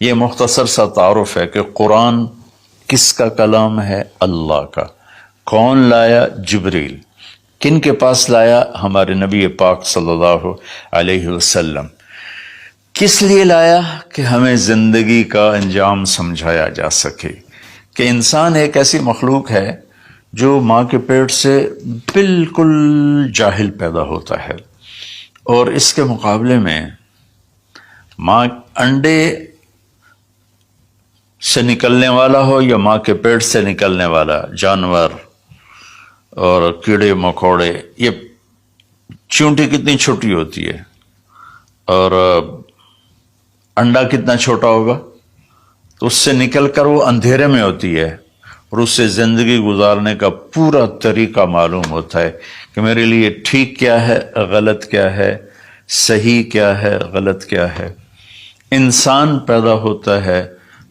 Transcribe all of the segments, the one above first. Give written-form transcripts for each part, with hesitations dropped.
یہ مختصر سا تعارف ہے کہ قرآن کس کا کلام ہے؟ اللہ کا۔ کون لایا؟ جبریل۔ کن کے پاس لایا؟ ہمارے نبی پاک صلی اللہ علیہ وسلم۔ کس لیے لایا؟ کہ ہمیں زندگی کا انجام سمجھایا جا سکے کہ انسان ایک ایسی مخلوق ہے جو ماں کے پیٹ سے بالکل جاہل پیدا ہوتا ہے، اور اس کے مقابلے میں ماں انڈے سے نکلنے والا ہو یا ماں کے پیٹ سے نکلنے والا جانور اور کیڑے مکوڑے، یہ چونٹی کتنی چھوٹی ہوتی ہے اور انڈا کتنا چھوٹا ہوگا، تو اس سے نکل کر وہ اندھیرے میں ہوتی ہے اور اس سے زندگی گزارنے کا پورا طریقہ معلوم ہوتا ہے کہ میرے لیے ٹھیک کیا ہے، غلط کیا ہے، صحیح کیا ہے، غلط کیا ہے۔ انسان پیدا ہوتا ہے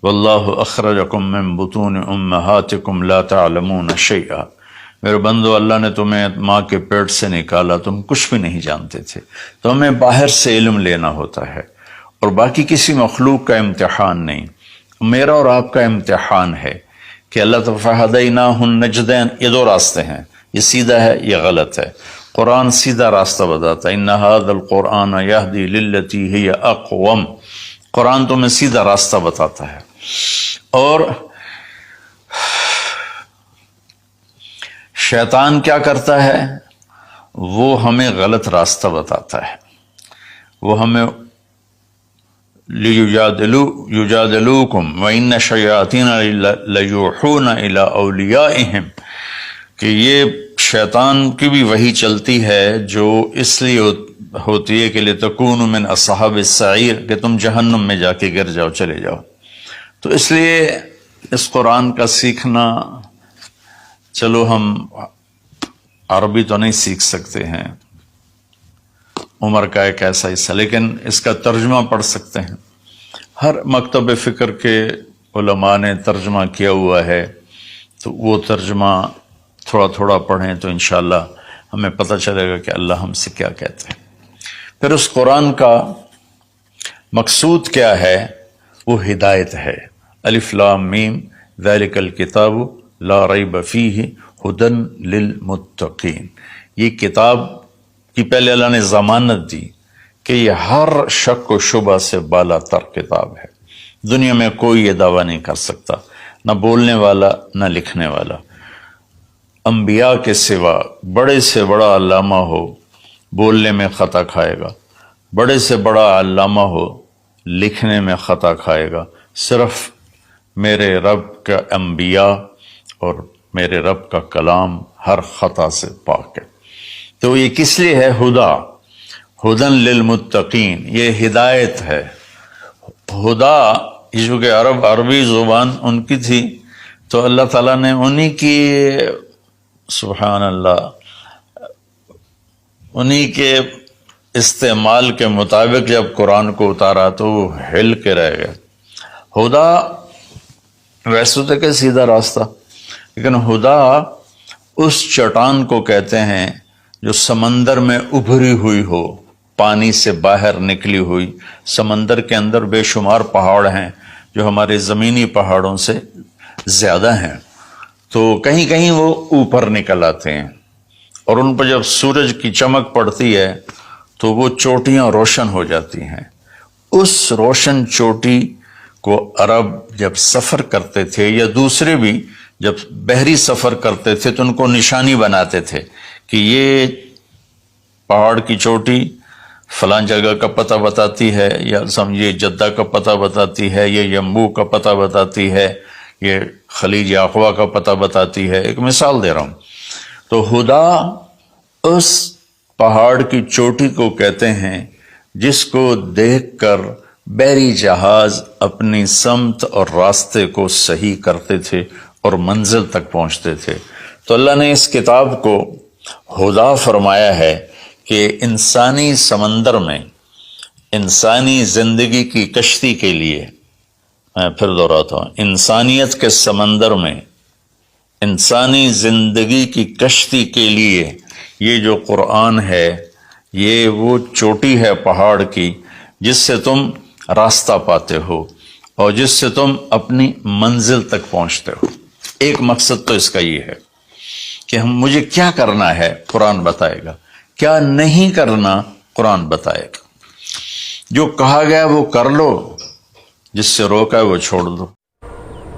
واللہ اخرجکم من بطون امہاتکم لا تعلمون شیئا، میرے بندو اللہ نے تمہیں ماں کے پیٹ سے نکالا، تم کچھ بھی نہیں جانتے تھے، تو ہمیں باہر سے علم لینا ہوتا ہے اور باقی کسی مخلوق کا امتحان نہیں، میرا اور آپ کا امتحان ہے کہ اللہ تعالیٰ فہدیناہ النجدین، یہ دو راستے ہیں، یہ سیدھا ہے، یہ غلط ہے۔ قرآن سیدھا راستہ بتاتا ہے، ان ھذا القرآن یہدی للتی ہی اقوم، قرآن تمہیں سیدھا راستہ بتاتا ہے۔ اور شیطان کیا کرتا ہے؟ وہ ہمیں غلط راستہ بتاتا ہے، وہ ہمیں یجادلوکم وَإِنَّ الشَّيَاطِينَ لَيُوحُونَ إِلَىٰ أَوْلِيَائِهِمْ، کہ یہ شیطان کی بھی وحی چلتی ہے جو اس لیے ہوتی ہے کہ لِتَكُونُوا مِنْ أَصْحَابِ السَّعِيرِ، کہ تم جہنم میں جا کے گر جاؤ، چلے جاؤ۔ تو اس لیے اس قرآن کا سیکھنا، چلو ہم عربی تو نہیں سیکھ سکتے ہیں، عمر کا ایک ایسا حصہ، لیکن اس کا ترجمہ پڑھ سکتے ہیں۔ ہر مکتب فکر کے علماء نے ترجمہ کیا ہوا ہے، تو وہ ترجمہ تھوڑا تھوڑا پڑھیں تو انشاءاللہ ہمیں پتہ چلے گا کہ اللہ ہم سے کیا کہتے ہیں۔ پھر اس قرآن کا مقصود کیا ہے؟ وہ ہدایت ہے۔ الف لام میم ذالک الکتاب لا ریب فیہ ھدی للمتقین، یہ کتاب کی پہلے اللہ نے ضمانت دی کہ یہ ہر شک و شبہ سے بالا تر کتاب ہے، دنیا میں کوئی یہ دعویٰ نہیں کر سکتا، نہ بولنے والا نہ لکھنے والا۔ انبیاء کے سوا بڑے سے بڑا علامہ ہو بولنے میں خطا کھائے گا، بڑے سے بڑا علامہ ہو لکھنے میں خطا کھائے گا، صرف میرے رب کا انبیاء اور میرے رب کا کلام ہر خطا سے پاک ہے۔ تو یہ کس لیے ہے؟ ہدن للمتقین، یہ ہدایت ہے۔ ہدا جو کہ عربی زبان ان کی تھی، تو اللہ تعالیٰ نے انہی کی، سبحان اللہ، انہی کے استعمال کے مطابق جب قرآن کو اتارا تو وہ ہل کے رہ گئے۔ ہدا ویسے تو کہ سیدھا راستہ، لیکن ہدا اس چٹان کو کہتے ہیں جو سمندر میں ابھری ہوئی ہو، پانی سے باہر نکلی ہوئی۔ سمندر کے اندر بے شمار پہاڑ ہیں جو ہمارے زمینی پہاڑوں سے زیادہ ہیں، تو کہیں کہیں وہ اوپر نکل آتے ہیں، اور ان پر جب سورج کی چمک پڑتی ہے تو وہ چوٹیاں روشن ہو جاتی ہیں۔ اس روشن چوٹی کو عرب جب سفر کرتے تھے یا دوسرے بھی جب بحری سفر کرتے تھے تو ان کو نشانی بناتے تھے کہ یہ پہاڑ کی چوٹی فلاں جگہ کا پتہ بتاتی ہے، یا سمجھیے جدہ کا پتہ بتاتی ہے، یہ یمبو کا پتہ بتاتی ہے، یہ خلیج عقبہ کا پتہ بتاتی ہے۔ ایک مثال دے رہا ہوں۔ تو ہدا اس پہاڑ کی چوٹی کو کہتے ہیں جس کو دیکھ کر بحری جہاز اپنی سمت اور راستے کو صحیح کرتے تھے اور منزل تک پہنچتے تھے۔ تو اللہ نے اس کتاب کو ہدا فرمایا ہے کہ انسانی سمندر میں، انسانی زندگی کی کشتی کے لیے، میں پھر دہراتا ہوں، انسانیت کے سمندر میں انسانی زندگی کی کشتی کے لیے یہ جو قرآن ہے، یہ وہ چوٹی ہے پہاڑ کی جس سے تم راستہ پاتے ہو، اور جس سے تم اپنی منزل تک پہنچتے ہو. ایک مقصد تو اس کا یہ ہے کہ مجھے کیا کرنا ہے قرآن بتائے گا، کیا نہیں کرنا قرآن بتائے گا. جو کہا گیا وہ کر لو، جس سے روکا ہے وہ چھوڑ دو.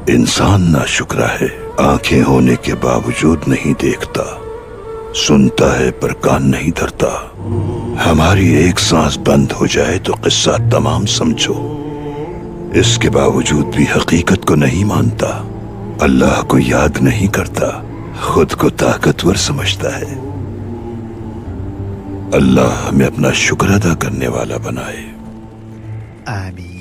انسان ناشکرا ہے، آنکھیں ہونے کے باوجود نہیں دیکھتا، سنتا ہے پر کان نہیں دھرتا. ہماری ایک سانس بند ہو جائے تو قصہ تمام سمجھو. اس کے باوجود بھی حقیقت کو نہیں مانتا، اللہ کو یاد نہیں کرتا، خود کو طاقتور سمجھتا ہے. اللہ ہمیں اپنا شکر ادا کرنے والا بنائے. آمین.